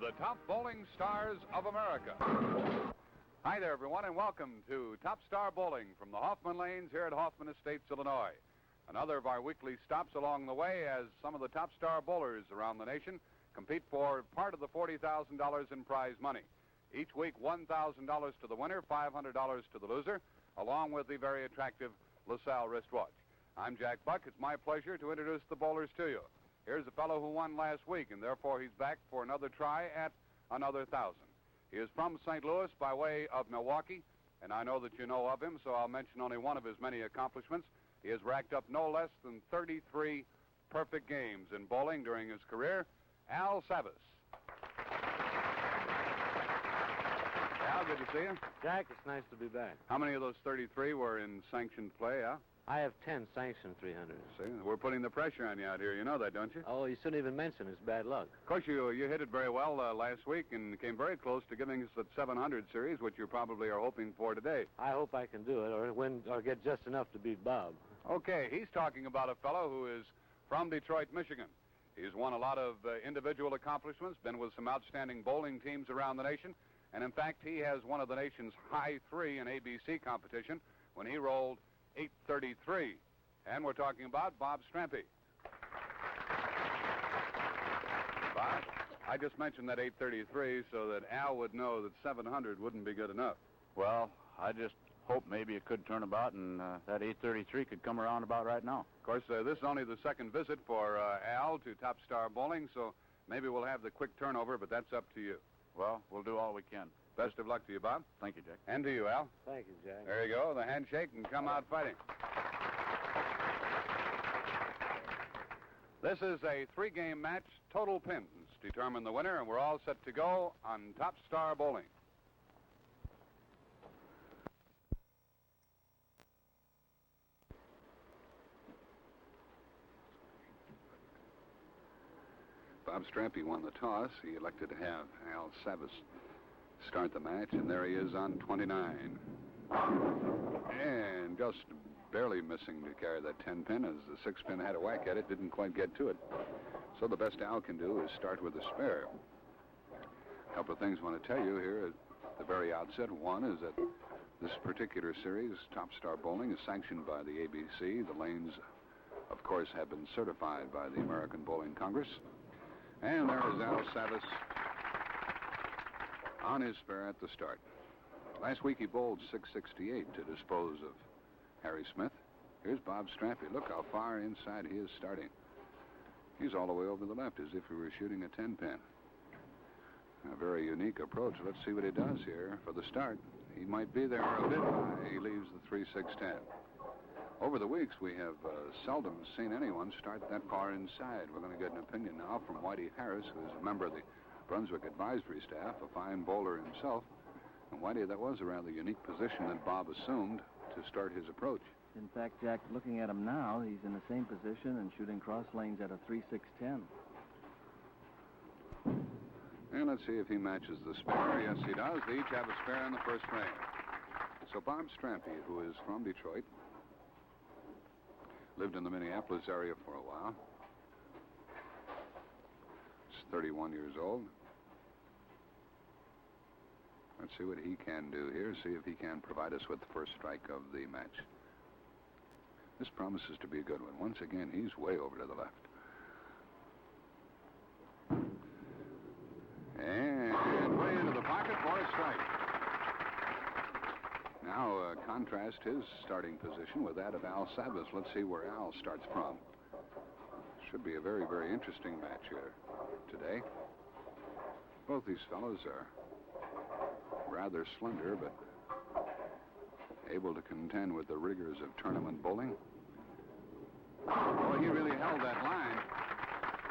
the top bowling stars of America. Hi there, everyone, and welcome to Top Star Bowling from the Hoffman Lanes here at Hoffman Estates, Illinois. Another of our weekly stops along the way as some of the top star bowlers around the nation compete for part of the $40,000 in prize money. Each week, $1,000 to the winner, $500 to the loser, along with the very attractive LaSalle wristwatch. I'm Jack Buck. It's my pleasure to introduce the bowlers to you. Here's a fellow who won last week, and therefore he's back for another try at another 1,000. He is from St. Louis by way of Milwaukee, and I know that you know of him, so I'll mention only one of his many accomplishments. He has racked up no less than 33 perfect games in bowling during his career. Al Savas. Al, good to see you. Jack, it's nice to be back. How many of those 33 were in sanctioned play, Al? I have 10 sanctioned 300s. See, we're putting the pressure on you out here. You know that, don't you? Oh, you shouldn't even mention his bad luck. Of course, you hit it very well last week and came very close to giving us that 700 series, which you probably are hoping for today. I hope I can do it or win or get just enough to beat Bob. Okay, he's talking about a fellow who is from Detroit, Michigan. He's won a lot of individual accomplishments, been with some outstanding bowling teams around the nation, and in fact, he has one of the nation's high three in ABC competition when he rolled 833. And we're talking about Bob Strampe. Bob, I just mentioned that 833 so that Al would know that 700 wouldn't be good enough. Well, I just hope maybe it could turn about and that 833 could come around about right now. Of course, this is only the second visit for Al to Top Star Bowling, so maybe we'll have the quick turnover, but that's up to you. Well, we'll do all we can. Best of luck to you, Bob. Thank you, Jack. And to you, Al. Thank you, Jack. There you go, the handshake, and come out fighting. This is a three-game match. Total pins determine the winner, and we're all set to go on Top Star Bowling. Bob Strampe won the toss. He elected to have Al Savas start the match, and there he is on 29. And just barely missing to carry that 10-pin as the 6-pin had a whack at it, didn't quite get to it. So the best Al can do is start with a spare. A couple of things I want to tell you here at the very outset. One is that this particular series, Top Star Bowling, is sanctioned by the ABC. The lanes, of course, have been certified by the American Bowling Congress. And there is Al Savas on his spare at the start. Last week he bowled 668 to dispose of Harry Smith. Here's Bob Strampe. Look how far inside he is starting. He's all the way over to the left as if he were shooting a 10-pin. A very unique approach. Let's see what he does here for the start. He might be there a bit high. He leaves the 3-6-10. Over the weeks, we have seldom seen anyone start that far inside. We're going to get an opinion now from Whitey Harris, who is a member of the Brunswick advisory staff, a fine bowler himself. And Whitey, that was a rather unique position that Bob assumed to start his approach. In fact, Jack, looking at him now, he's in the same position and shooting cross lanes at a 3-6-10. And let's see if he matches the spare. Yes, he does. They each have a spare in the first frame. So Bob Strampe, who is from Detroit, lived in the Minneapolis area for a while. He's 31 years old. Let's see what he can do here, see if he can provide us with the first strike of the match. This promises to be a good one. Once again, he's way over to the left. And way into the pocket for a strike. Now, contrast his starting position with that of Al Savas. Let's see where Al starts from. Should be a very, very interesting match here today. Both these fellows are rather slender, but able to contend with the rigors of tournament bowling. Boy, he really held that line.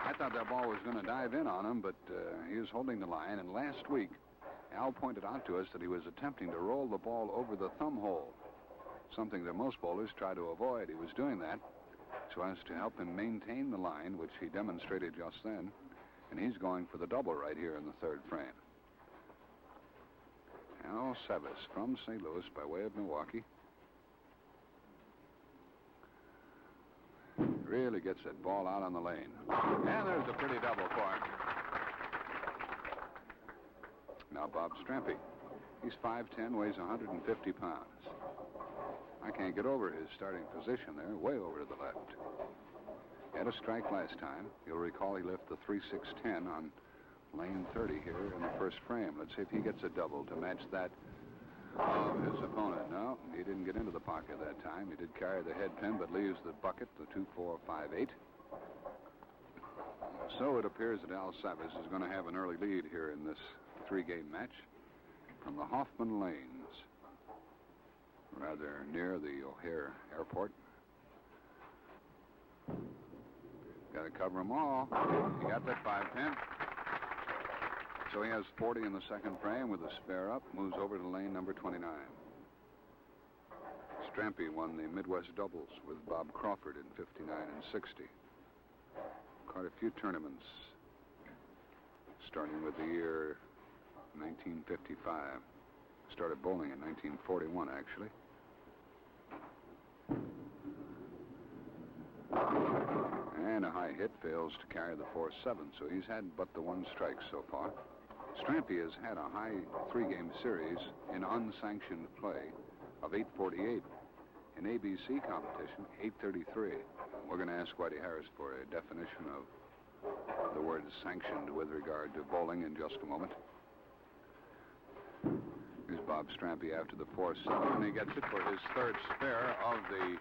I thought that ball was going to dive in on him, but he was holding the line. And last week, Al pointed out to us that he was attempting to roll the ball over the thumb hole, something that most bowlers try to avoid. He was doing that so as to help him maintain the line, which he demonstrated just then. And he's going for the double right here in the third frame. Al Savas from St. Louis by way of Milwaukee. Really gets that ball out on the lane. And there's a pretty double for him. Now Bob Strampe. He's 5'10", weighs 150 pounds. I can't get over his starting position there, way over to the left. Had a strike last time. You'll recall he left the 3-6-10 on lane 30 here in the first frame. Let's see if he gets a double to match that of his opponent. No, he didn't get into the pocket that time. He did carry the head pin, but leaves the bucket, the 2-4-5-8. So it appears that Al Savas is going to have an early lead here in this three-game match from the Hoffman Lanes, rather near the O'Hare Airport. Got to cover them all. He got that 5-10. So he has 40 in the second frame with a spare up, moves over to lane number 29. Strampe won the Midwest doubles with Bob Crawford in 59 and 60. Quite a few tournaments, starting with the year 1955. Started bowling in 1941, actually. And a high hit, fails to carry the 4-7, so he's had but the one strike so far. Strampe has had a high three-game series in unsanctioned play of 848. In ABC competition, 833. We're going to ask Whitey Harris for a definition of the word sanctioned with regard to bowling in just a moment. Here's Bob Strampe after the 4-7, and he gets it for his third spare of the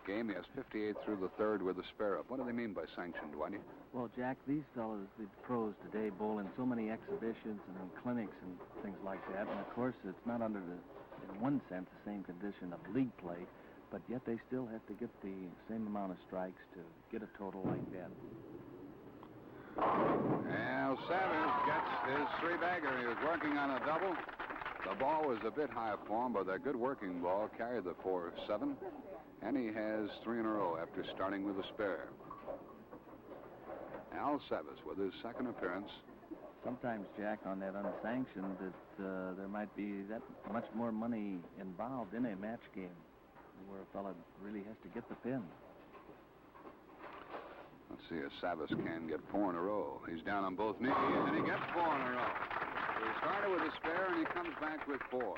game. He has 58 through the third with a spare up. What do they mean by sanctioned, Whitey? Well, Jack, these fellows, the pros today, bowl in so many exhibitions and in clinics and things like that. And, of course, it's not under in one sense, the same condition of league play, but yet they still have to get the same amount of strikes to get a total like that. Well, Savas gets his three-bagger. He was working on a double. The ball was a bit high for him, but that good working ball carried the 4-7, and he has three in a row after starting with a spare. Al Savas with his second appearance. Sometimes, Jack, on that unsanctioned, that there might be that much more money involved in a match game where a fella really has to get the pin. Let's see if Savas can get four in a row. He's down on both knees, and he gets four in a row. He started with a spare, and he comes back with four.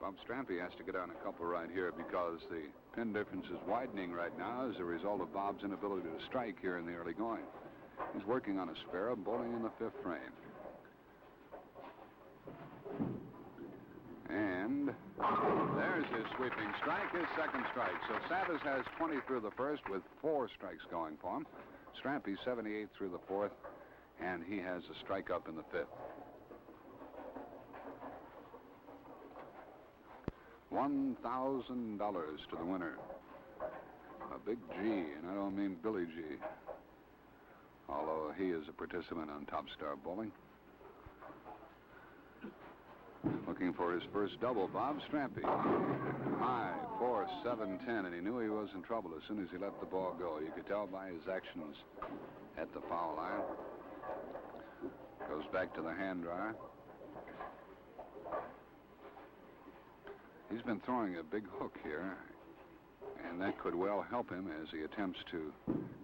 Bob Strampe has to get on a couple right here because the pin difference is widening right now as a result of Bob's inability to strike here in the early going. He's working on a spare, bowling in the fifth frame. And there's his sweeping strike, his second strike. So Savas has 20 through the first with four strikes going for him. Strampe 78 through the fourth, and he has a strike up in the fifth. $1,000 to the winner. A big G, and I don't mean Billy G. Although he is a participant on Top Star Bowling. Looking for his first double, Bob Strampe. High, 4, 7, 10, and he knew he was in trouble as soon as he let the ball go. You could tell by his actions at the foul line. Goes back to the hand dryer. He's been throwing a big hook here, and that could well help him as he attempts to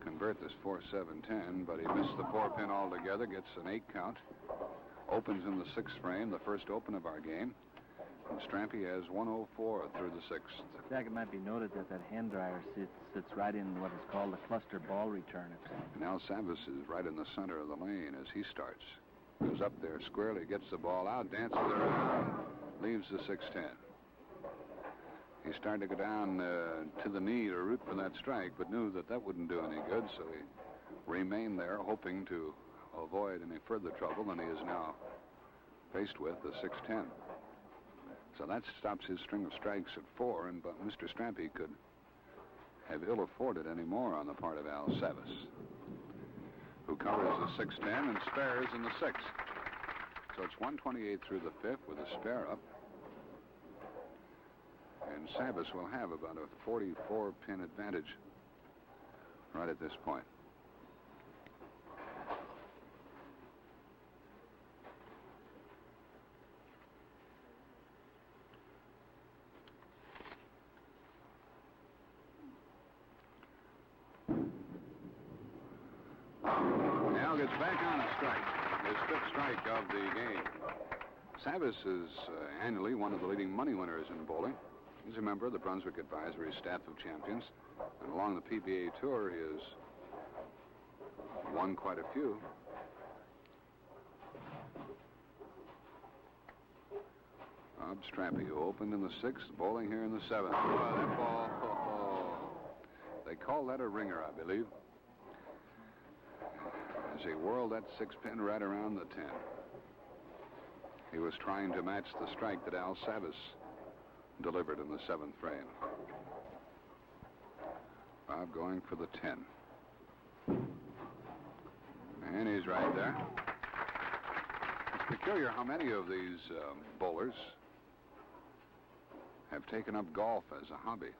convert this 4-7-10, but he missed the 4-pin altogether, gets an 8 count, opens in the sixth frame, the first open of our game, and Strampe has 104 through the sixth. Jack, it might be noted that that hand dryer sits right in what is called the cluster ball returner. Now Savas is right in the center of the lane as he starts. Goes up there squarely, gets the ball out, dances around, leaves the 6-10. He started to go down to the knee to root for that strike, but knew that that wouldn't do any good, so he remained there, hoping to avoid any further trouble than he is now faced with, the 6-10. So that stops his string of strikes at 4, and but Mr. Strampe could have ill afforded any more on the part of Al Savas, who covers the 6-10 and spares in the 6th. So it's 128 through the 5th with a spare up. And Savas will have about a 44-pin advantage right at this point. Now gets back on a strike. His fifth strike of the game. Savas is annually one of the leading money winners in bowling. He's a member of the Brunswick Advisory Staff of Champions, and along the PBA Tour, he has won quite a few. Bob Strampe, who opened in the 6th, bowling here in the 7th. Oh, that ball, they call that a ringer, I believe. As he whirled that 6-pin right around the 10. He was trying to match the strike that Al Savas delivered in the 7th frame. Bob going for the 10. And he's right there. It's peculiar how many of these bowlers have taken up golf as a hobby.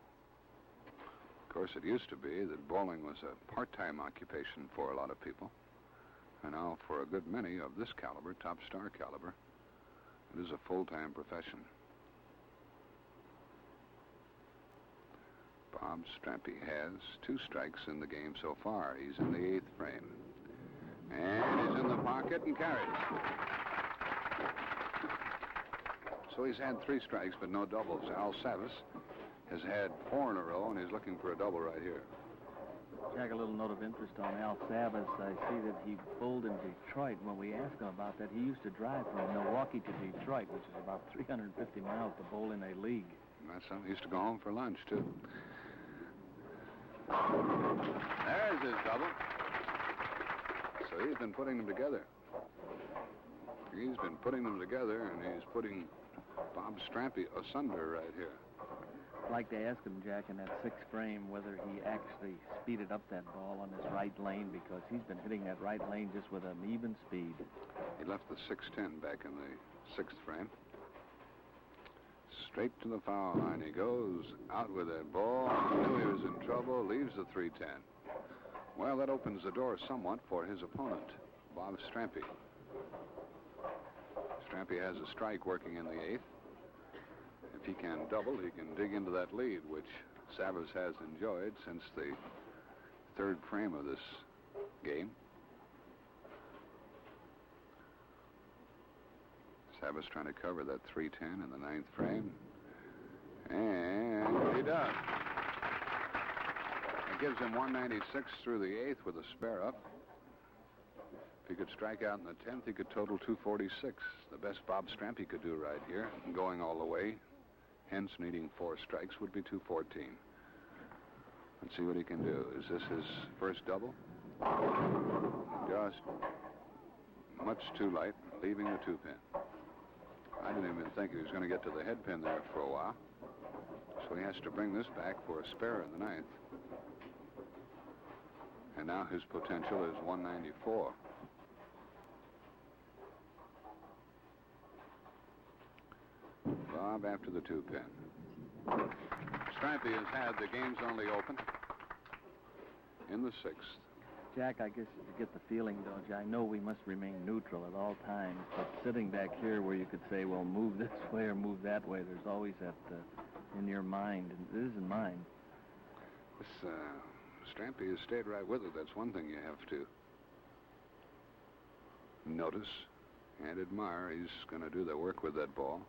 Of course, it used to be that bowling was a part-time occupation for a lot of people. And now, for a good many of this caliber, top star caliber, it is a full-time profession. Bob Strampe has 2 strikes in the game so far. He's in the 8th frame. And he's in the pocket and carries. So he's had 3 strikes, but no doubles. Al Savas has had 4 in a row, and he's looking for a double right here. Jack, a little note of interest on Al Savas. I see that he bowled in Detroit. When we asked him about that, he used to drive from Milwaukee to Detroit, which is about 350 miles to bowl in a league. That's something. He used to go home for lunch, too. There's his double. So he's been putting them together. He's been putting them together, and he's putting Bob Strampe asunder right here. I'd like to ask him, Jack, in that 6th frame, whether he actually speeded up that ball on his right lane, because he's been hitting that right lane just with an even speed. He left the 6-10 back in the 6th frame. Straight to the foul line he goes, out with that ball. He knew he was in trouble, leaves the 3-10. Well, that opens the door somewhat for his opponent, Bob Strampe. Strampe has a strike working in the 8th. If he can double, he can dig into that lead, which Savas has enjoyed since the 3rd frame of this game. Savas trying to cover that 3-10 in the 9th frame. And he does. It gives him 196 through the 8th with a spare up. If he could strike out in the 10th, he could total 246. The best Bob Strampe could do right here, going all the way. Hence, needing 4 strikes would be 214. Let's see what he can do. Is this his first double? Just much too light, leaving the 2-pin. I didn't even think he was going to get to the head pin there for a while. So he has to bring this back for a spare in the 9th. And now his potential is 194. Bob after the 2-pin. Strampe has had the game's only open in the 6th. Jack, I guess you get the feeling, don't you? I know we must remain neutral at all times, but sitting back here where you could say, well, move this way or move that way, there's always that in your mind, and it is in mine. This Strampe has stayed right with it. That's one thing you have to notice and admire. He's going to do the work with that ball.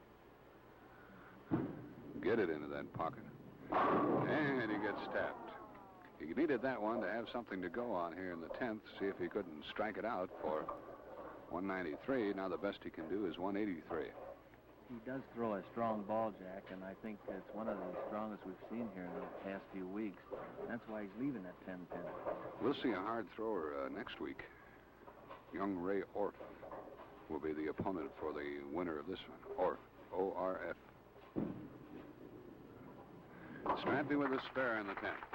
Get it into that pocket. And he gets tapped. He needed that one to have something to go on here in the 10th, see if he couldn't strike it out for 193. Now the best he can do is 183. He does throw a strong ball, Jack, and I think it's one of the strongest we've seen here in the past few weeks. That's why he's leaving that 10-pin. We'll see a hard thrower next week. Young Ray Orff will be the opponent for the winner of this one. Orff, O-R-F. Strampe with a spare in the 10th.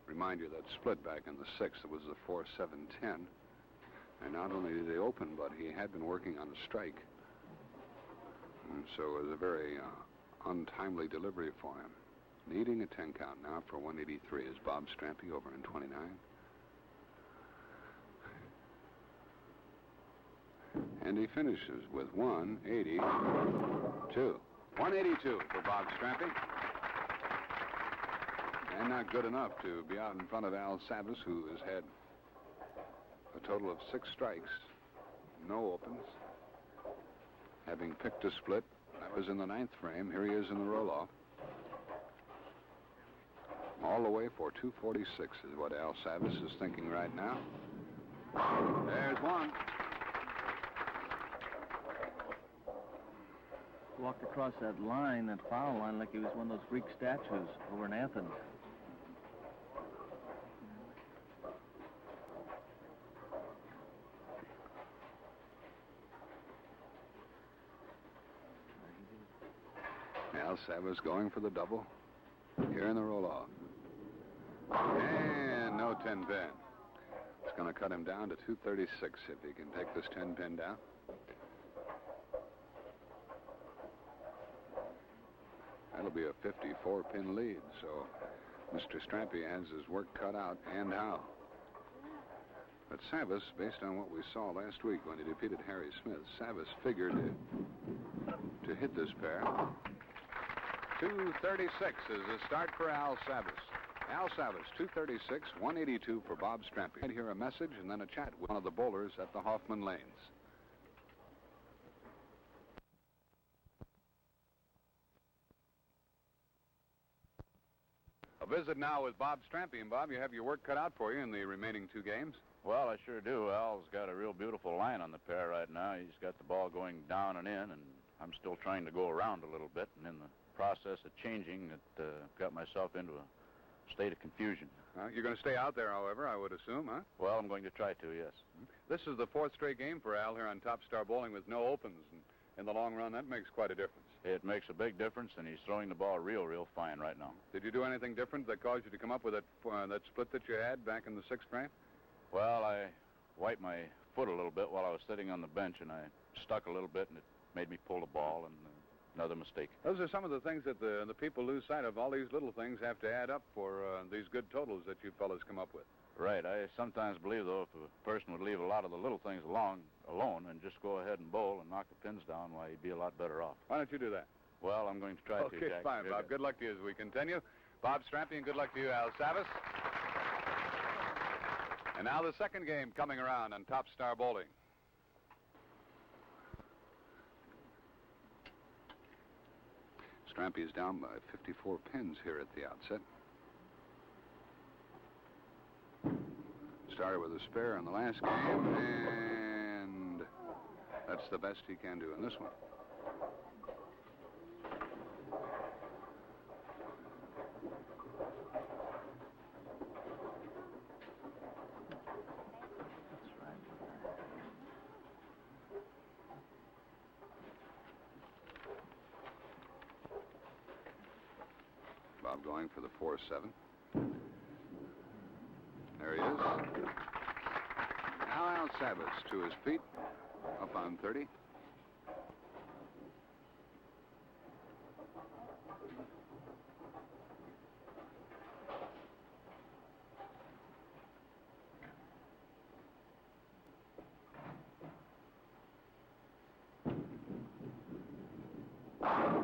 Remind you that split back in the 6th, it was the 4-7-10. And not only did he open, but he had been working on a strike. And so it was a very untimely delivery for him. Needing a 10 count now for 183 is Bob Strampe over in 29. And he finishes with 182. 182 for Bob Strampe. And not good enough to be out in front of Al Savas, who has had A total of 6 strikes, no opens. Having picked a split, that was in the 9th frame. Here he is in the roll-off. All the way for 246 is what Al Savas is thinking right now. There's one. Walked across that line, that foul line, like he was one of those Greek statues over in Athens. Al Savas going for the double here in the roll-off. And no 10 pin. It's going to cut him down to 236 if he can take this 10 pin down. That'll be a 54 pin lead, so Mr. Strampe has his work cut out, and how. But Savas, based on what we saw last week when he defeated Harry Smith, Savas figured to hit this pair. 236 is the start for Al Savas. Al Savas, 236, 182 for Bob Strampe. I'd hear a message and then a chat with one of the bowlers at the Hoffman Lanes. A visit now with Bob Strampe. And Bob, you have your work cut out for you in the remaining 2 games. Well, I sure do. Al's got a real beautiful line on the pair right now. He's got the ball going down and in, and I'm still trying to go around a little bit. And in the process of changing, it got myself into a state of confusion. You're going to stay out there, however, I would assume, huh? Well, I'm going to try to, yes. This is the 4th straight game for Al here on Top Star Bowling with no opens. And in the long run, that makes quite a difference. It makes a big difference, and he's throwing the ball real fine right now. Did you do anything different that caused you to come up with that split that you had back in the 6th frame? Well, I wiped my foot a little bit while I was sitting on the bench, and I stuck a little bit, and it made me pull the ball, and another mistake. Those are some of the things that the people lose sight of. All these little things have to add up for these good totals that you fellas come up with. Right. I sometimes believe, though, if a person would leave a lot of the little things alone and just go ahead and bowl and knock the pins down, why, he'd be a lot better off. Why don't you do that? Well, I'm going to try to, Okay, Jack. fine, Bob. Good luck to you as we continue. Bob Strampe, and good luck to you, Al Savas. And now the second game coming around on Top Star Bowling. Strampe is down by 54 pins here at the outset. Started with a spare in the last game, and that's the best he can do in this one. Bob going for the 4-7. There he is. Now Al Savas to his feet, up on 30.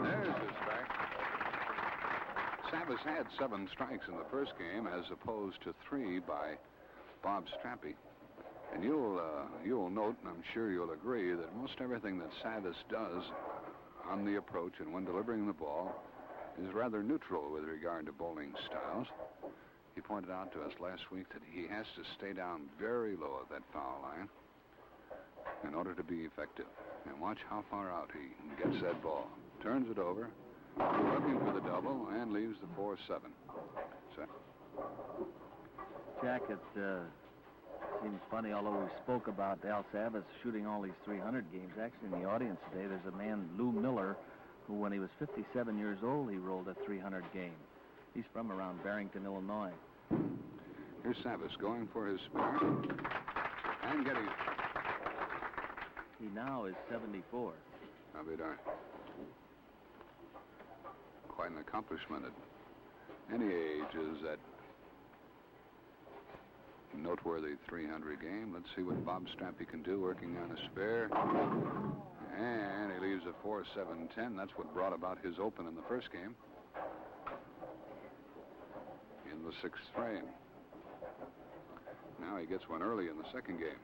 There's his strike. Savas had 7 strikes in the first game as opposed to 3 by Bob Strampe. And you'll note, and I'm sure you'll agree, that most everything that Savas does on the approach and when delivering the ball is rather neutral with regard to bowling styles. He pointed out to us last week that he has to stay down very low at that foul line in order to be effective. And watch how far out he gets that ball. Turns it over, looking for the double, and leaves the 4-7. So, Jack, it seems funny, although we spoke about Al Savas shooting all these 300 games. Actually, in the audience today, there's a man, Lou Miller, who, when he was 57 years old, he rolled a 300 game. He's from around Barrington, Illinois. Here's Savas going for his spare and getting it. He now is 74. I'll be darned. Quite an accomplishment at any age is that noteworthy 300 game. Let's see what Bob Strampe can do working on a spare. And he leaves a 4-7-10. That's what brought about his open in the first game. In the 6th frame. Now he gets one early in the second game.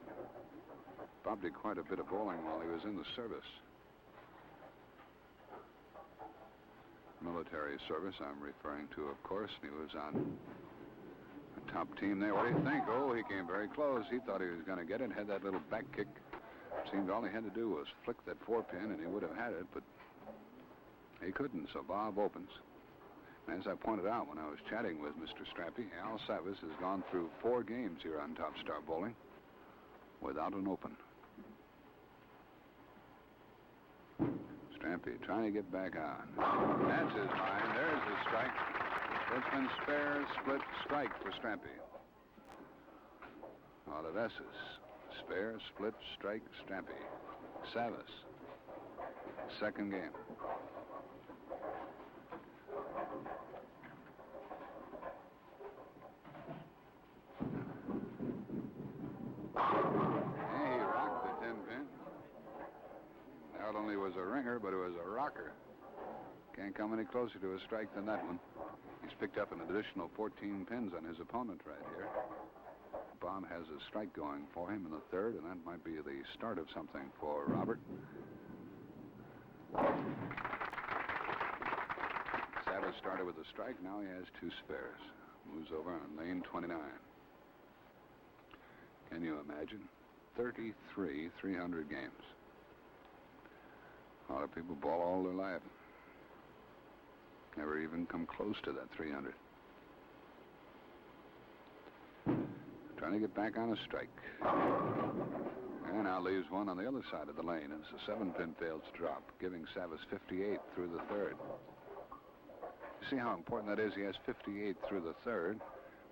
Bob did quite a bit of bowling while he was in the service. Military service I'm referring to, of course. He was on the top team there. What do you think? Oh, he came very close. He thought he was going to get it, had that little back kick. Seemed all he had to do was flick that 4-pin, and he would have had it, but he couldn't, so Bob opens. As I pointed out when I was chatting with Mr. Strampe, Al Savas has gone through 4 games here on Top Star Bowling without an open. Strampe trying to get back on. That's his line. There's his strike. It's been spare, split, strike for Strampe. All of S's. Spare, split, strike, Strampe. Savas. Second game. Hey, he rocked the 10-pin. Not only was a ringer, but it was a rocker. Can't come any closer to a strike than that one. He's picked up an additional 14 pins on his opponent right here. Bob has a strike going for him in the third, and that might be the start of something for Robert. Savas started with a strike. Now he has 2 spares. Moves over on lane 29. Can you imagine? 33 300 games. A lot of people ball all their life. Never even come close to that 300. Trying to get back on a strike. And now leaves one on the other side of the lane as the 7-pin fails to drop, giving Savas 58 through the third. See how important that is? He has 58 through the third,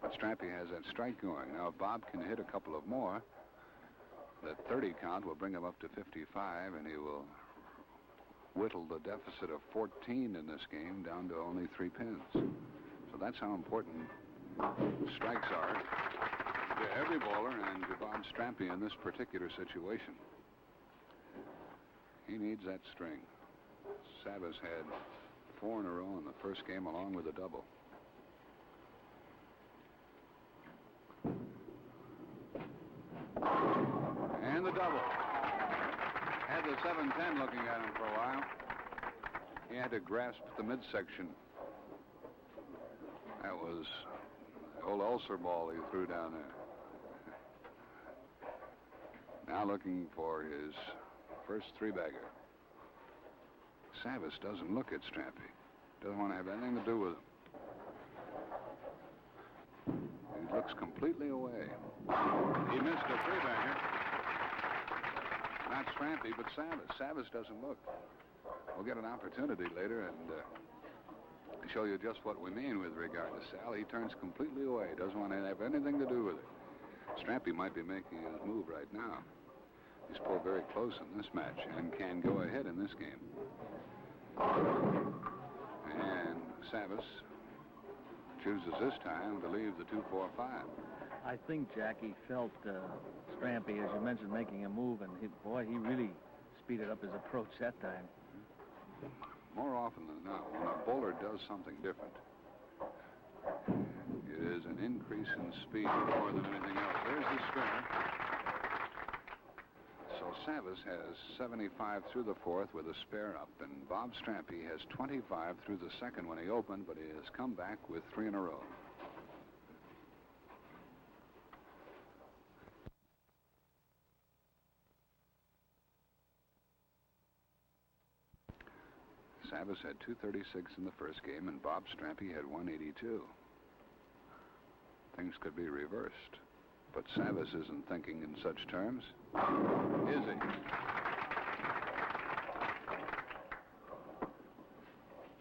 but Strampe has that strike going. Now, if Bob can hit a couple of more, that 30 count will bring him up to 55, and he will whittle the deficit of 14 in this game down to only 3 pins. So that's how important strikes are to every bowler and to Bob Strampe in this particular situation. He needs that string. Savas had 4 in a row in the first game along with a double. And the double. Had the 7-10 looking at him for a while. He had to grasp the midsection. That was the old ulcer ball he threw down there. Now looking for his first 3-bagger. Savas doesn't look at Strampe. Doesn't want to have anything to do with him. He looks completely away. He missed a 3-bagger. Not Strampe, but Savas. Savas doesn't look. We'll get an opportunity later and show you just what we mean with regard to Sal. He turns completely away. Doesn't want to have anything to do with it. Strampe might be making his move right now. He's pulled very close in this match and can go ahead in this game. And Savas chooses this time to leave the 2-4-5. I think Jackie felt Strampe, as you mentioned, making a move, and he really speeded up his approach that time. More often than not, when a bowler does something different, it is an increase in speed more than anything else. There's the spinner. So Savas has 75 through the fourth with a spare up, and Bob Strampe has 25 through the second when he opened, but he has come back with 3 in a row. Savas had 236 in the first game, and Bob Strampe had 182. Things could be reversed, but Savas isn't thinking in such terms, is he?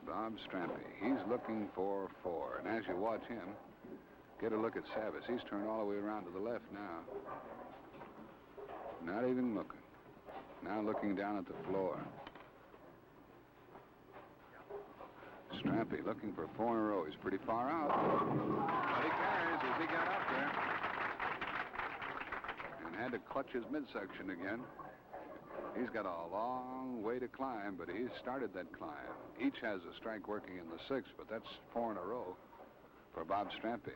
Bob Strampe, he's looking for 4, and as you watch him, get a look at Savas. He's turned all the way around to the left now. Not even looking. Now looking down at the floor. Strampe looking for 4 in a row. He's pretty far out. But he carries as he got up there. And had to clutch his midsection again. He's got a long way to climb, but he's started that climb. Each has a strike working in the 6th, but that's 4 in a row for Bob Strampe.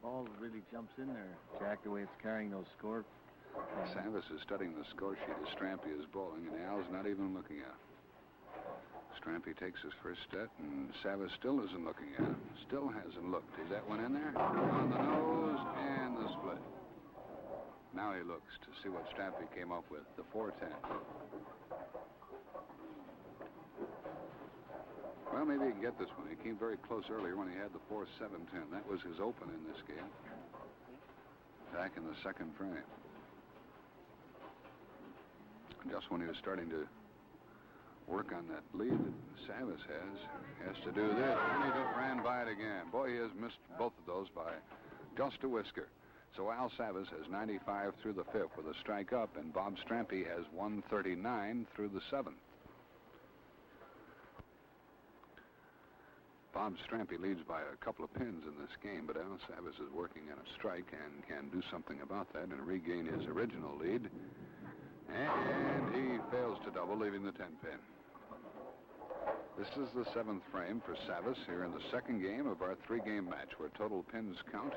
ball really jumps in there, Jack, the way it's carrying those scores. Savas is studying the score sheet as Strampe is bowling, and Al's not even looking at him. Strampe takes his first step, and Savas still isn't looking at him. Still hasn't looked. Is that one in there? On the nose and the split. Now he looks to see what Strampe came up with, the 410. Well, maybe he can get this one. He came very close earlier when he had the 4-7-10. That was his open in this game. Back in the second frame. Just when he was starting to work on that lead that Savas has to do this. And he just ran by it again. Boy, he has missed both of those by just a whisker. So Al Savas has 95 through the fifth with a strike up, and Bob Strampe has 139 through the seventh. Bob Strampe leads by a couple of pins in this game, but Al Savas is working on a strike and can do something about that and regain his original lead. And he fails to double, leaving the 10-pin. This is the seventh frame for Savas here in the second game of our three-game match, where total pins count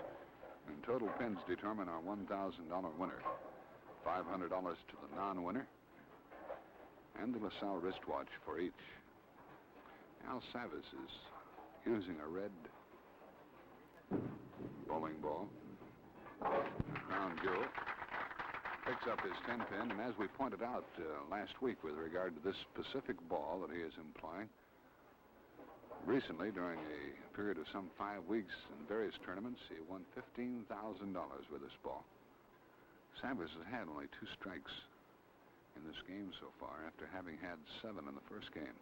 and total pins determine our $1,000 winner. $500 to the non-winner, and the LaSalle wristwatch for each. Al Savas is using a red bowling ball. Crown jewel. Picks up his 10-pin, and as we pointed out last week with regard to this specific ball that he is employing, recently during a period of some 5 weeks in various tournaments, he won $15,000 with this ball. Savas has had only 2 strikes in this game so far, after having had 7 in the first game.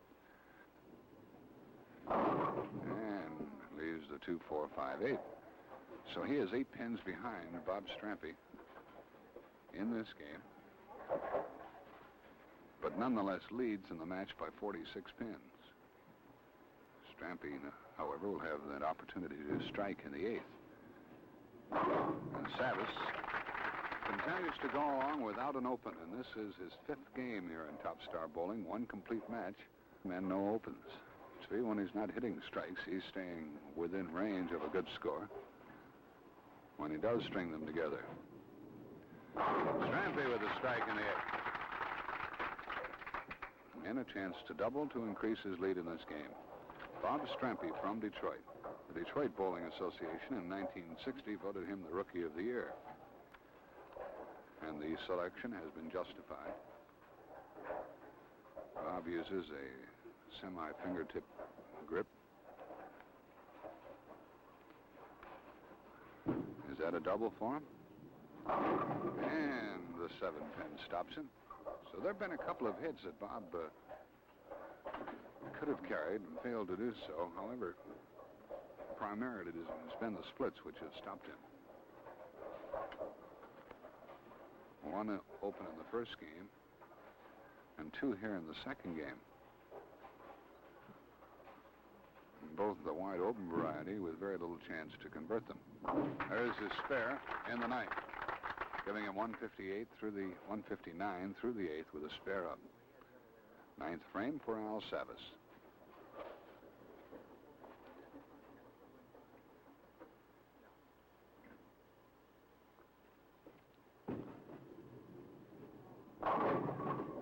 And leaves the 2-4-5-8. So he is 8 pins behind Bob Strampe in this game, but nonetheless leads in the match by 46 pins. Strampe, however, will have that opportunity to strike in the 8th. And Savas continues to go along without an open, and this is his 5th game here in Top Star Bowling, 1 complete match, and no opens. See, when he's not hitting strikes, he's staying within range of a good score when he does string them together. Strampe with a strike in the 8th. And a chance to double to increase his lead in this game. Bob Strampe from Detroit. The Detroit Bowling Association in 1960 voted him the Rookie of the Year. And the selection has been justified. Bob uses a semi-fingertip grip. Is that a double for him? And the 7-pin stops him. So there have been a couple of hits that Bob could have carried and failed to do so. However, primarily it has been the splits which have stopped him. 1 open in the first game, and 2 here in the second game. Both the wide open variety with very little chance to convert them. There's his spare in the 9th, giving him 159 through the 8th with a spare up. 9th frame for Al Savas.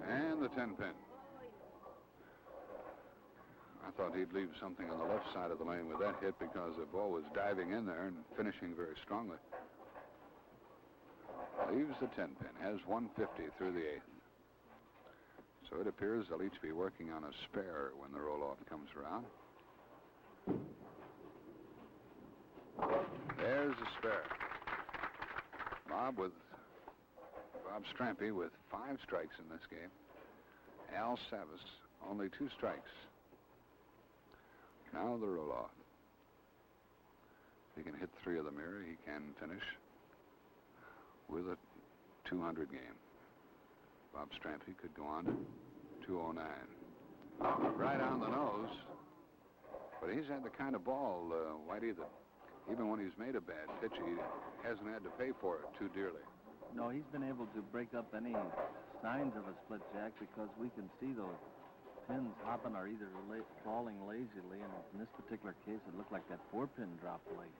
And the 10-pin. I thought he'd leave something on the left side of the lane with that hit because the ball was diving in there and finishing very strongly. Leaves the 10-pin, has 150 through the 8th. So it appears they'll each be working on a spare when the roll-off comes around. There's a spare. Bob Strampe with 5 strikes in this game. Al Savas, only 2 strikes. Now the roll-off. If he can hit 3 of the mirror, he can finish with a 200 game. Bob Strampe could go on to 209. Right on the nose. But he's had the kind of ball, Whitey, that even when he's made a bad pitch, he hasn't had to pay for it too dearly. No, he's been able to break up any signs of a split, Jack, because we can see those pins hopping or either falling lazily, and in this particular case, it looked like that 4-pin dropped late.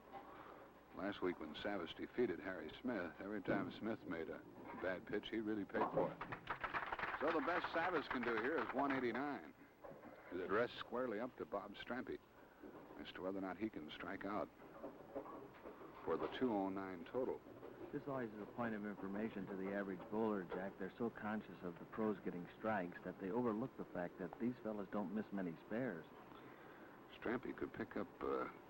Last week when Savas defeated Harry Smith, every time Smith made a bad pitch, he really paid for it. So the best Savas can do here is 189. It rests squarely up to Bob Strampe as to whether or not he can strike out for the 209 total. This always is a point of information to the average bowler, Jack. They're so conscious of the pros getting strikes that they overlook the fact that these fellas don't miss many spares. Strampe could pick up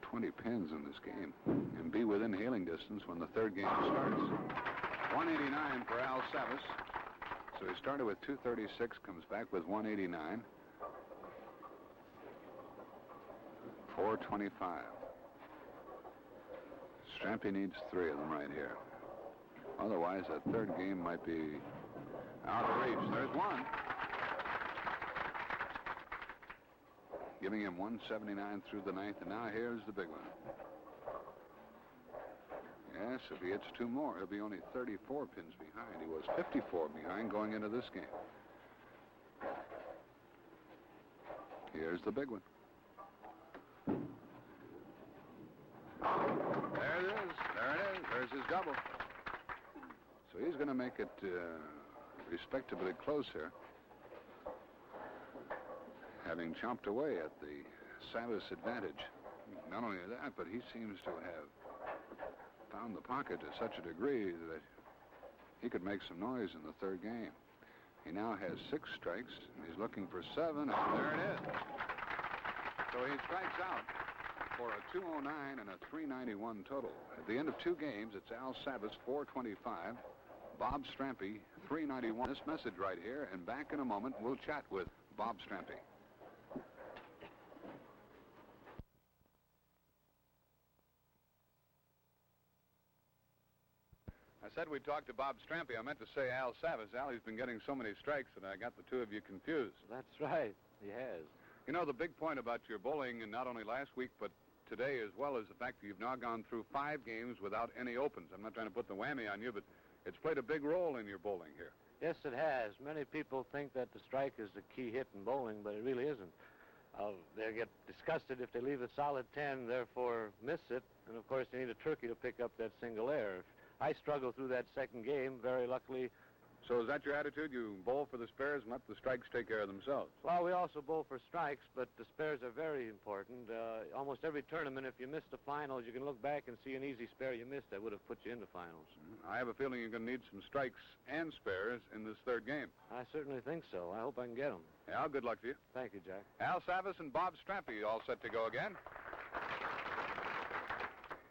20 pins in this game and be within hailing distance when the third game starts. 189 for Al Savas. So he started with 236, comes back with 189. 425. Strampe needs 3 of them right here. Otherwise, that third game might be out of reach. There's one. Giving him 179 through the ninth, and now here's the big one. Yes, if he hits 2 more, he'll be only 34 pins behind. He was 54 behind going into this game. Here's the big one. There it is. There it is. There's his double. So he's going to make it respectably close here, having chomped away at the Savas advantage. Not only that, but he seems to have found the pocket to such a degree that he could make some noise in the third game. He now has 6 strikes, and he's looking for 7, and there it is. So he strikes out for a 209 and a 391 total. At the end of 2 games, it's Al Savas, 425, Bob Strampe, 391. This message right here, and back in a moment, we'll chat with Bob Strampe. I said we'd talk to Bob Strampe. I meant to say Al Savas. Al, he's been getting so many strikes that I got the two of you confused. That's right. He has. You know, the big point about your bowling, and not only last week, but today as well, is the fact that you've now gone through 5 games without any opens. I'm not trying to put the whammy on you, but it's played a big role in your bowling here. Yes, it has. Many people think that the strike is the key hit in bowling, but it really isn't. They get disgusted if they leave a solid 10, therefore miss it, and of course they need a turkey to pick up that single error. I struggled through that second game, very luckily. So is that your attitude? You bowl for the spares and let the strikes take care of themselves? Well, we also bowl for strikes, but the spares are very important. Almost every tournament, if you miss the finals, you can look back and see an easy spare you missed that would have put you in the finals. I have a feeling you're going to need some strikes and spares in this third game. I certainly think so. I hope I can get them. Al, good luck to you. Thank you, Jack. Al Savas and Bob Strampe all set to go again.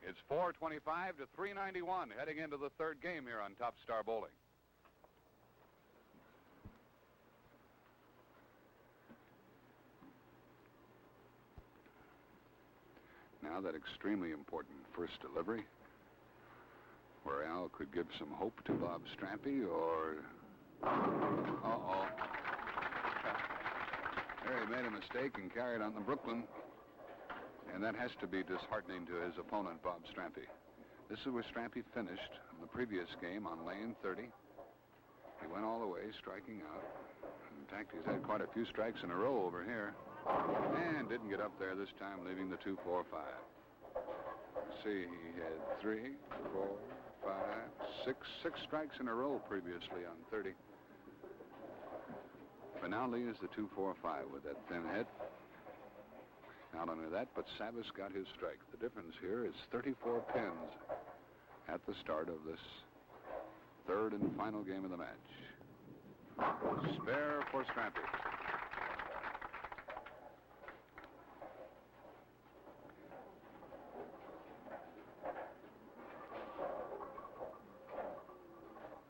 It's 425 to 391 heading into the third game here on Top Star Bowling. Now that extremely important first delivery, where Al could give some hope to Bob Strampe, or... Uh-oh. There he made a mistake and carried on the Brooklyn. And that has to be disheartening to his opponent, Bob Strampe. This is where Strampe finished in the previous game on lane 30. He went all the way, striking out. In fact, he's had quite a few strikes in a row over here. And didn't get up there this time, leaving the 2-4-5. Let's see, he had 3, 4, 5, 6 strikes in a row previously on 30. But now leaves the 2-4-5 with that thin hit. Not only that, but Savas got his strike. The difference here is 34 pins at the start of this third and final game of the match. Spare for Strampe.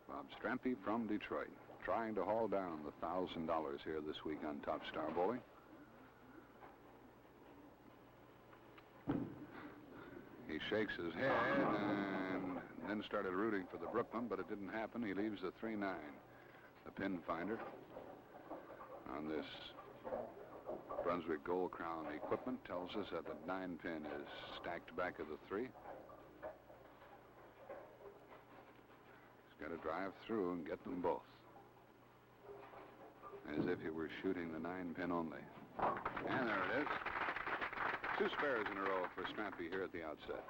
Bob Strampe from Detroit, trying to haul down the $1,000 here this week on Top Star Bowling. He shakes his head and then started rooting for the Brooklyn, but it didn't happen. He leaves the 3-9. The pin finder on this Brunswick Gold Crown equipment tells us that the 9 pin is stacked back of the 3. He's got to drive through and get them both, as if he were shooting the 9 pin only. And there it is. 2 spares in a row for Strampe here at the outset.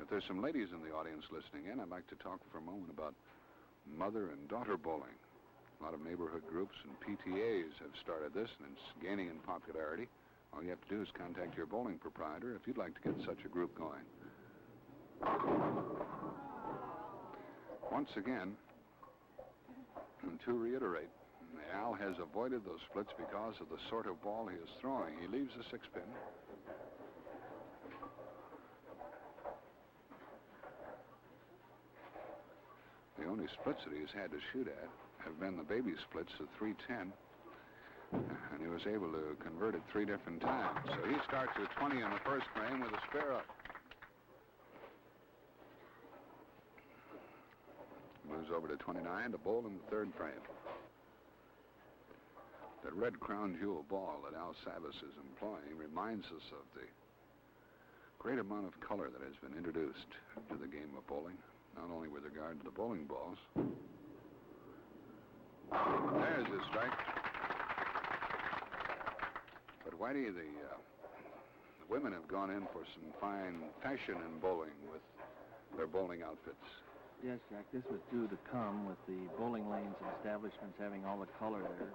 If there's some ladies in the audience listening in, I'd like to talk for a moment about mother and daughter bowling. A lot of neighborhood groups and PTAs have started this, and it's gaining in popularity. All you have to do is contact your bowling proprietor if you'd like to get such a group going. Once again, and to reiterate, Al has avoided those splits because of the sort of ball he is throwing. He leaves a 6-pin. The only splits that he's had to shoot at have been the baby splits of 310, and he was able to convert it 3 different times. So he starts with 20 in the first frame with a spare up. Moves over to 29 to bowl in the third frame. That red crown jewel ball that Al Savas is employing reminds us of the great amount of color that has been introduced to the game of bowling, not only with regard to the bowling balls. There's his strike. But Whitey, the women have gone in for some fine fashion in bowling with their bowling outfits. Yes, Jack, this was due to come with the bowling lanes and establishments having all the color there.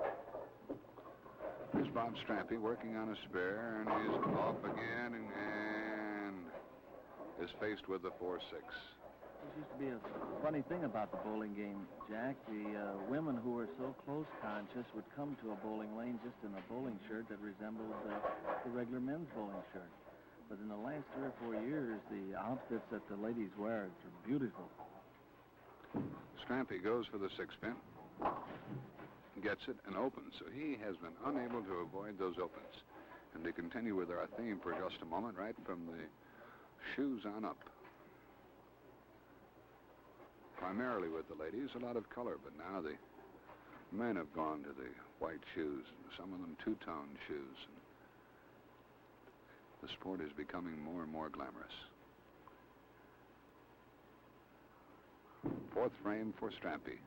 Here's Bob Strampe working on a spare, and he's off again and is faced with the 4-6. This used to be a funny thing about the bowling game, Jack. The women who were so close conscious would come to a bowling lane just in a bowling shirt that resembled the regular men's bowling shirt. But in the last 3 or 4 years, the outfits that the ladies wear are beautiful. Strampe goes for the 6-pin, gets it, and opens. So he has been unable to avoid those opens. And to continue with our theme for just a moment, right from the shoes on up. Primarily with the ladies, a lot of color, but now the men have gone to the white shoes, some of them two-tone shoes. The sport is becoming more and more glamorous. Fourth frame for Strampe.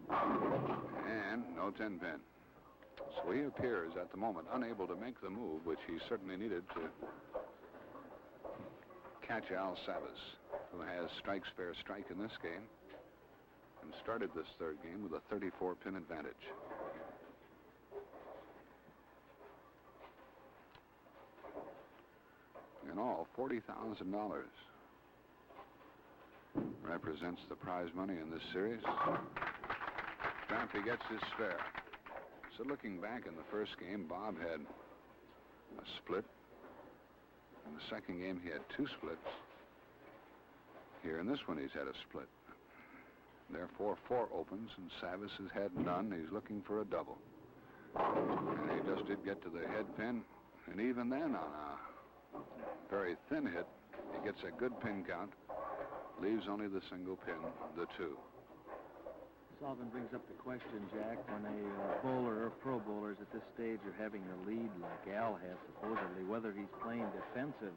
And no 10-pin. So he appears at the moment unable to make the move which he certainly needed to catch Al Savas, who has strike, spare, strike in this game, and started this third game with a 34-pin advantage. In all, $40,000 represents the prize money in this series. Strampe gets his spare. So looking back in the first game, Bob had a split. In the second game, he had 2 splits. Here in this one, he's had a split. Therefore, 4 opens, and Savas has had none. He's looking for a double. And he just did get to the head pin. And even then, on a very thin hit, he gets a good pin count. Leaves only the single pin, the 2. This often brings up the question, Jack, when a bowler or pro bowlers at this stage are having the lead like Al has supposedly, whether he's playing defensive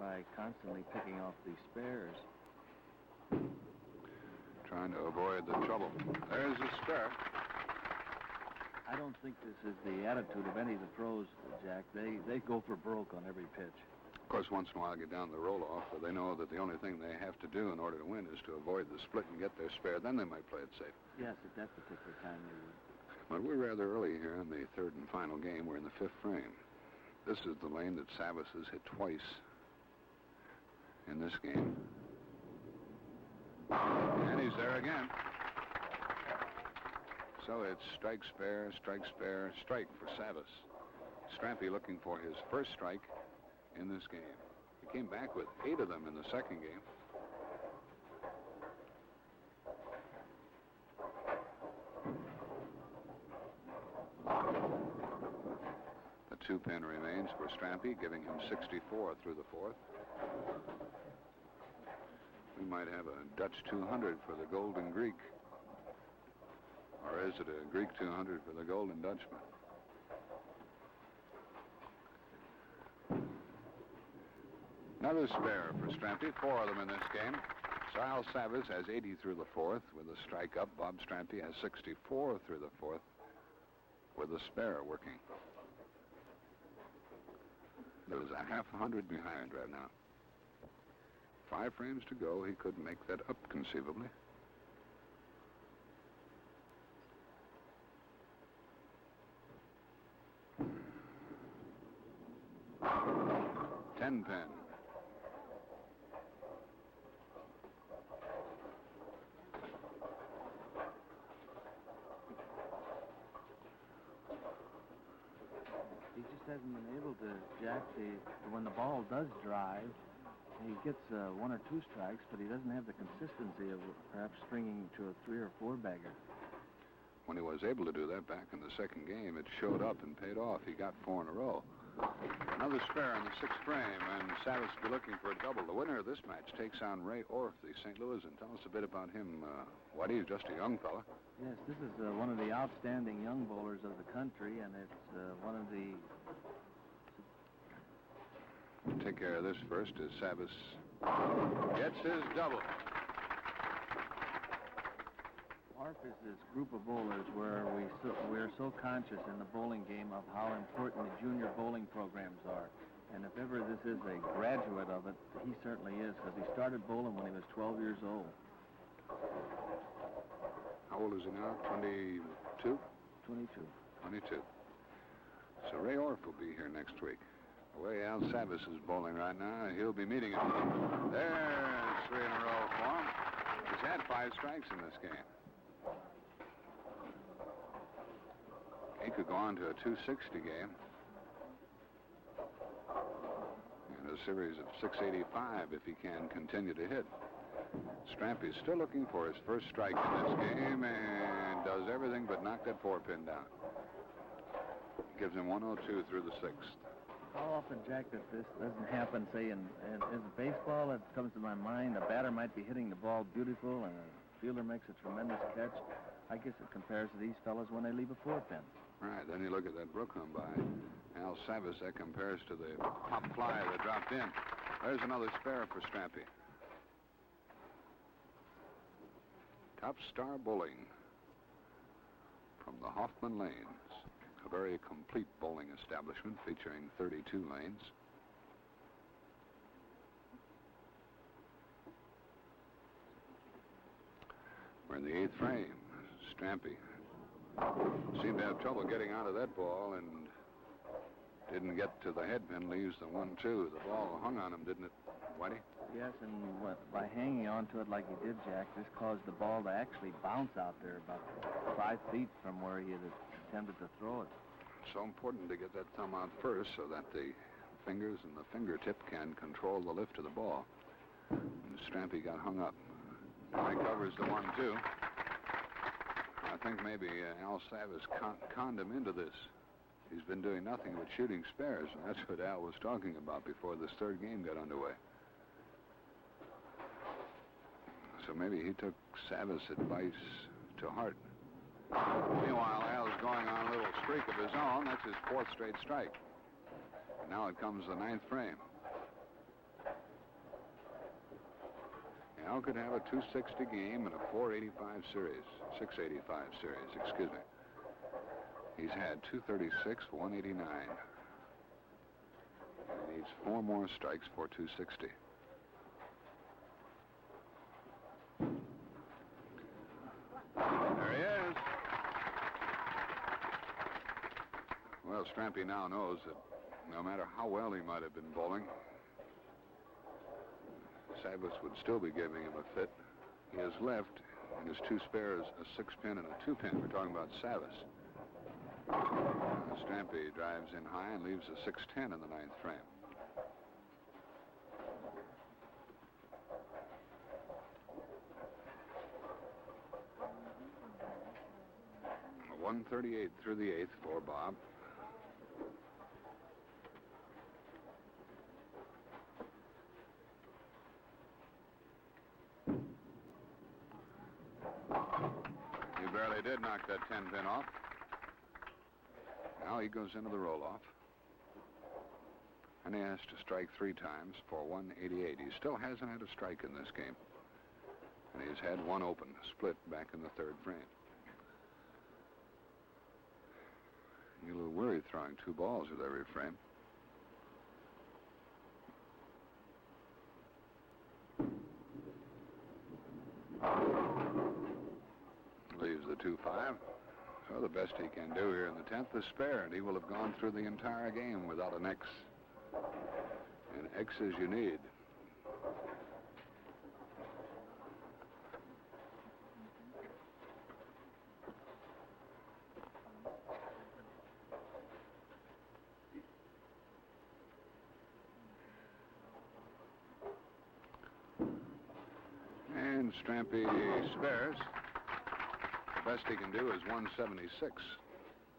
by constantly picking off these spares. Trying to avoid the trouble. There's his spare. I don't think this is the attitude of any of the pros, Jack. They go for broke on every pitch. Of course, once in a while, get down the roll-off, but they know that the only thing they have to do in order to win is to avoid the split and get their spare. Then they might play it safe. Yes, at that particular time they would. But we're rather early here in the third and final game. We're in the 5th frame. This is the lane that Savas has hit twice in this game. And he's there again. So it's strike, spare, strike, spare, strike for Savas. Strampe looking for his first strike in this game. He came back with 8 of them in the second game. The 2-pin remains for Strampe, giving him 64 through the 4th. We might have a Dutch 200 for the Golden Greek. Or is it a Greek 200 for the Golden Dutchman? Another spare for Strampe, 4 of them in this game. So Al Savas has 80 through the 4th with a strike up. Bob Strampe has 64 through the 4th with a spare working. There's a half 100 behind right now. 5 frames to go. He could make that up conceivably. Ten pin. He just hasn't been able to jack when the ball does drive. He gets 1 or 2 strikes, but he doesn't have the consistency of perhaps stringing to a 3 or 4 bagger. When he was able to do that back in the second game, it showed up and paid off. He got 4 in a row. Another spare in the 6th frame, and Savas will be looking for a double. The winner of this match takes on Ray Orff, the St. Louisan. Tell us a bit about him, Whitey. He's just a young fella. Yes, this is one of the outstanding young bowlers of the country, and it's one of the... Take care of this first as Savas gets his double. Orff is this group of bowlers where we're so conscious in the bowling game of how important the junior bowling programs are. And if ever this is a graduate of it, he certainly is, because he started bowling when he was 12 years old. How old is he now? 22? 22. 22. So Ray Orff will be here next week. The way Al Savas is bowling right now, he'll be meeting him. There's 3 in a row for him. He's had 5 strikes in this game. He could go on to a 260 game. And a series of 685 if he can continue to hit. Strampe is still looking for his first strike in this game and does everything but knock that 4-pin down. Gives him 102 through the 6th. How often, Jack, if this doesn't happen, say, in baseball, it comes to my mind, a batter might be hitting the ball beautiful and a fielder makes a tremendous catch. I guess it compares to these fellas when they leave a 4-pin. Right, then you look at that brook home by Al Savas. That compares to the pop fly that dropped in. There's another spare for Strampe. Top Star Bowling from the Hoffman Lanes. A very complete bowling establishment featuring 32 lanes. We're in the 8th frame. Strampe seemed to have trouble getting out of that ball and didn't get to the head pin, leaves the 1-2. The ball hung on him, didn't it, Whitey? Yes, and by hanging on to it like he did, Jack, this caused the ball to actually bounce out there about 5 feet from where he had attempted to throw it. So important to get that thumb out first so that the fingers and the fingertip can control the lift of the ball. And Strampe got hung up. Now he covers the 1-2. I think maybe Al Savas conned him into this. He's been doing nothing but shooting spares, and that's what Al was talking about before this 3rd game got underway. So maybe he took Savas' advice to heart. Meanwhile, Al's going on a little streak of his own. That's his 4th straight strike. And now it comes the 9th frame. Al could have a 260 game and a 485 series. 685 series, excuse me. He's had 236, 189. He needs 4 more strikes for 260. There he is. Well, Strampe now knows that no matter how well he might have been bowling, Savas would still be giving him a fit. He has left in his 2 spares a 6-pin and a 2-pin. We're talking about Savas. Strampe drives in high and leaves a 6-10 in the 9th frame. A 138 through the 8th for Bob. He barely did knock that 10-pin off. Now he goes into the roll-off. And he has to strike 3 times for 188. He still hasn't had a strike in this game. And he's had 1 open, split back in the 3rd frame. You're a little worried throwing 2 balls with every frame. Well, the best he can do here in the 10th is spare, and he will have gone through the entire game without an X. And X's you need. And Strampe spares. The best he can do is 176.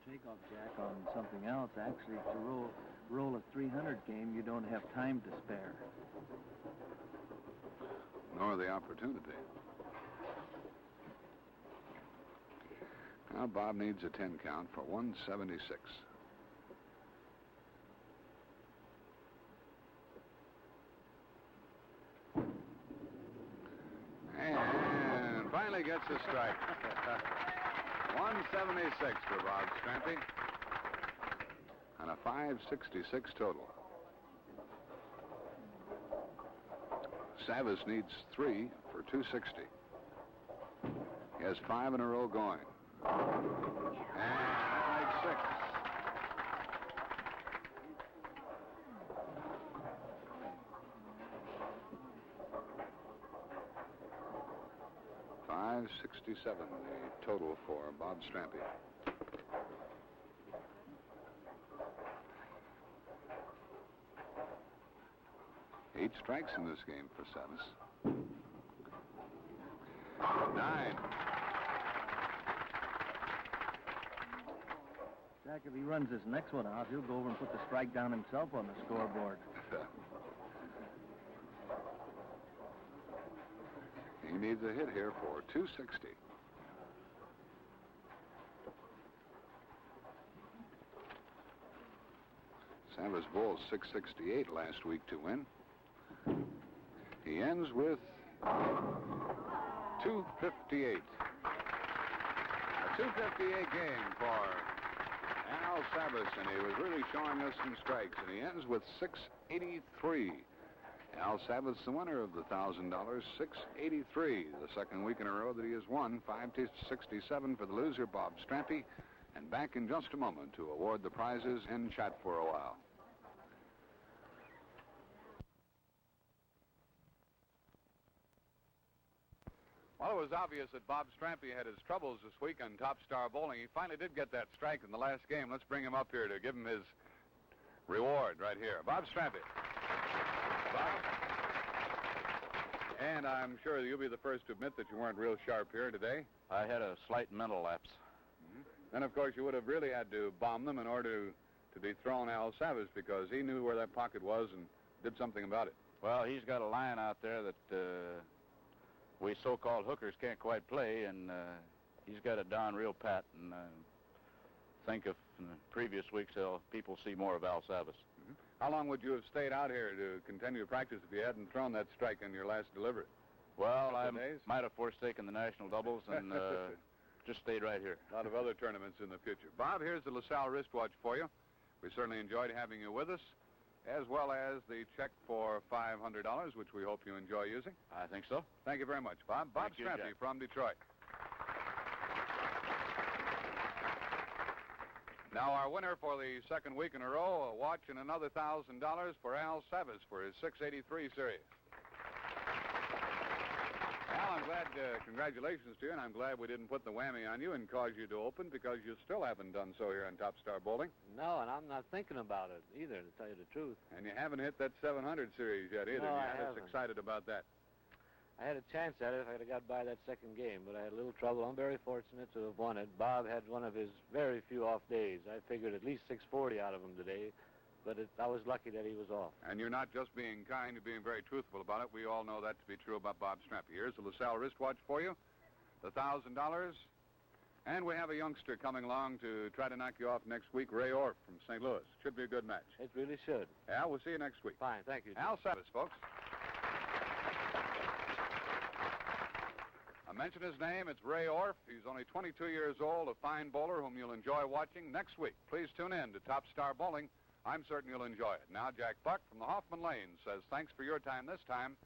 Takeoff, Jack, on something else. Actually, to roll a 300 game, you don't have time to spare. Nor the opportunity. Now Bob needs a 10 count for 176. And finally gets a strike. 176 for Bob Strampe. And a 566 total. Savas needs 3 for 260. He has 5 in a row going. And strike 6. $567, the total for Bob Strampe. Eight strikes in this game for Savas. 9. Jack, if he runs this next one out, he'll go over and put the strike down himself on the scoreboard. He needs a hit here for 260. Savas bowled 668 last week to win. He ends with 258. A 258 game for Al Savas, and he was really showing us some strikes, and he ends with 683. Al Savas, the winner of the $1,000, 683, the second week in a row that he has won. 567 for the loser, Bob Strampe. And back in just a moment to award the prizes and chat for a while. Well, it was obvious that Bob Strampe had his troubles this week on Top Star Bowling. He finally did get that strike in the last game. Let's bring him up here to give him his reward right here. Bob Strampe. Bob. And I'm sure you'll be the first to admit that you weren't real sharp here today. I had a slight mental lapse. Then, of course, you would have really had to bomb them in order to dethrone Al Savas, because he knew where that pocket was and did something about it. Well, he's got a line out there that we so-called hookers can't quite play, and he's got it down real pat, and I think if in the previous weeks people see more of Al Savas. How long would you have stayed out here to continue practice if you hadn't thrown that strike in your last delivery? Well, I might have forsaken the national doubles and just stayed right here. A lot of other tournaments in the future. Bob, here's the LaSalle wristwatch for you. We certainly enjoyed having you with us, as well as the check for $500, which we hope you enjoy using. I think so. Thank you very much, Bob. Bob Thank you, Strampe Jack. from Detroit. Now, our winner for the second week in a row, a watch and another $1,000 for Al Savas for his 683 series. Al, I'm glad, congratulations to you, and I'm glad we didn't put the whammy on you and cause you to open, because you still haven't done so here on Top Star Bowling. No, and I'm not thinking about it either, to tell you the truth. And you haven't hit that 700 series yet either. No, You I had us haven't. excited about that. I had a chance at it if I could have got by that second game, but I had a little trouble. I'm very fortunate to have won it. Bob had one of his very few off days. I figured at least 640 out of him today, but I was lucky that he was off. And you're not just being kind, you're being very truthful about it. We all know that to be true about Bob Strampe. Here's the LaSalle wristwatch for you, the $1,000. And we have a youngster coming along to try to knock you off next week, Ray Orff from St. Louis. Should be a good match. It really should. Al, we'll see you next week. Fine, thank you. Al Savas, folks. I mentioned his name. It's Ray Orff. He's only 22 years old, a fine bowler whom you'll enjoy watching next week. Please tune in to Top Star Bowling. I'm certain you'll enjoy it. Now, Jack Buck from the Hoffman Lanes says thanks for your time this time.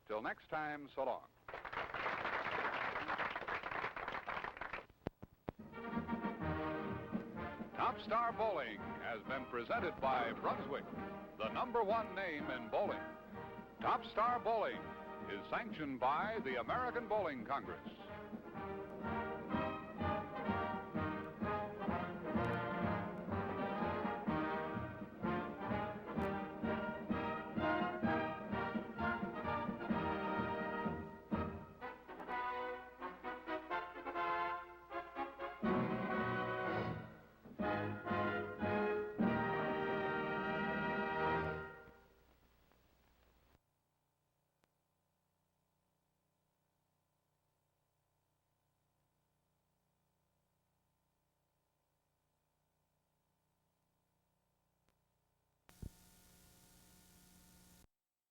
Till next time, so long. Star Bowling has been presented by Brunswick, the #1 name in bowling. Top Star Bowling is sanctioned by the American Bowling Congress.